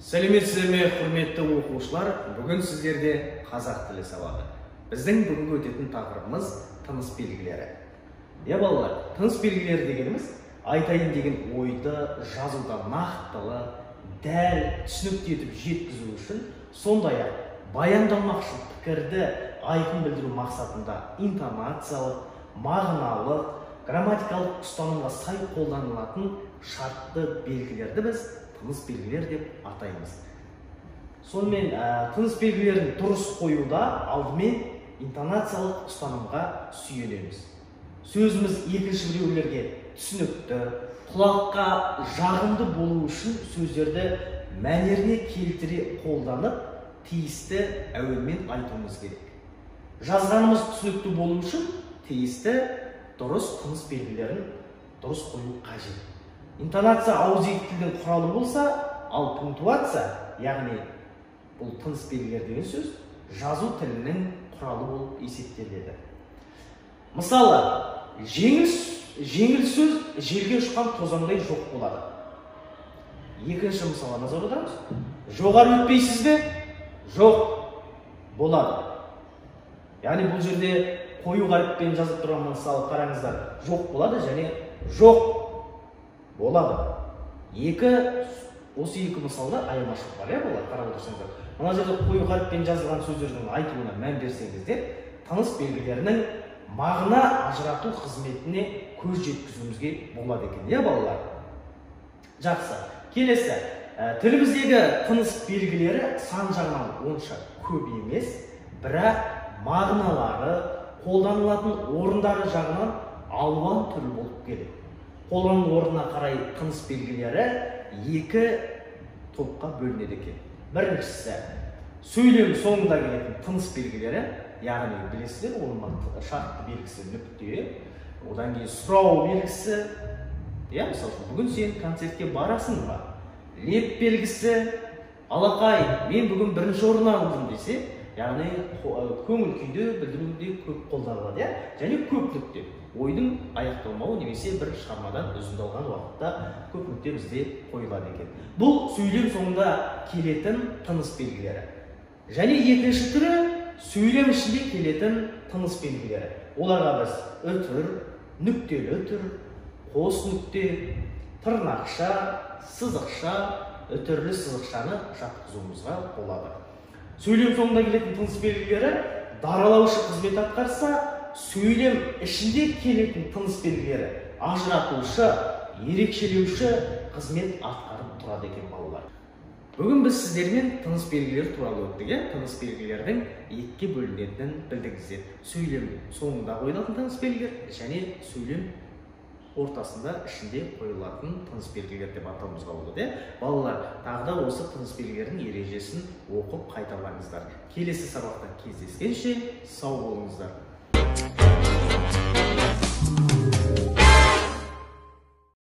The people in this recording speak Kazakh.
Сәлеметсіздер ме, құрметті оқушылар? Бүгін сіздерге қазақ тілі сабағы. Біздің бүгінгі өтетін тақырыбымыз тыныс белгілері. Балалар, тыныс белгілері дегеніміз айтайын деген ойды жазуда нақтылы, дәл, түсінікті етіп жеткізу үшін, сондай-ақ баяндалмақшы пікірді айқын білдіру мақсатында интонациялық, мағыналық, грамматикалық ұстанымға сай қолданылатын шартты белгілерді біз тыныс белгілер деп атаймыз. Сонымен тыныс белгілерін дұрыс қоюда алдымен интонациялық ұстанымға сүйенеміз. Сөзіміз екінші біреулерге түсінікті, құлаққа жағымды болу үшін сөздерді мәнеріне келтіре қолданып, тиісті әуенмен айтуымыз керек. Жазғанымыз түсінікті болу үшін тиісті дұрыс тыныс белгілерін дұрыс қою қажет. Интонация ауызекі тілдің құралы болса, ал пунктуация, яғни бұл тыныс белгілер деген сөз, жазу тілінің құралы болып есептеледі. Мысалы, жеңіл сөз желге ұшқан тозаңдай жоқ болады. Екінші мысалға назар аударамыз. Жоғары өтпейсіз бе? Жоқ болады. Яғни бұл жерде қою қаріппен жазып тұрған мысалы қараңыздар, жоқ болады және жоқ болады. Осы екі мысалда айырмашылық бар, болар, қарап отырсаңыздар. Мына жерде қою қаріппен жазылған сөздердің айтуына мән берсеңіздер, тыныс белгілерінің мағына ажырату қызметіне көз жеткізуімізге болады екен, балалар? Жақсы. Келесі, тіліміздегі тыныс белгілері сан жағынан онша көп емес, бірақ мағыналары, қолданылатын орындары жағынан алуан түрлі болып келеді. Қолдану орнына қарай тыныс белгілері екі топқа бөлінеді екен. Біріншісі, сөйлем соңында келетін тыныс белгілері, яғни білесіздер, оның шартты белгісі нүкте, одан кейін сұрау белгісі, мысалы, бүгін сен концертке барасың ба? Леп белгісі, алақай, мен бүгін бірінші орын алдым десе, яғни көңіл күйді білдіруде көп қолданылады, және көп нүкте. Ойдың аяқталмауы немесе бір шығармадан үзіндалған уақытта көп нүкте бізде қойылады екен. Бұл сөйлем соңында келетін тыныс белгілері. Және екінші түрі сөйлем ішінде келетін тыныс белгілері. Оларға біз үтір, нүктелі үтір, қос нүкте, тырнақша, сызықша, үтірлі сызықшаны жатқызуымызға болады. Сөйлем соңында келетін тыныс белгілері даралаушы қызмет атқарса, сөйлем ішінде келетін тыныс белгілері ажыратушы, ерекшелеуші қызмет атқарып тұрады екен, балалар. Бүгін біз сіздермен тыныс белгілері туралы өттік, тыныс белгілердің екіге бөлінетінін білдіңіздер. Сөйлем соңында қойылатын тыныс белгілер және сөйлем ортасында ішінде қойылатын тыныс белгілер деп атауымызға болады. Балалар, тағы да осы тыныс белгілердің ережесін оқып қайталаңыздар. Келесі сабақта кездескенше сау болыңыздар.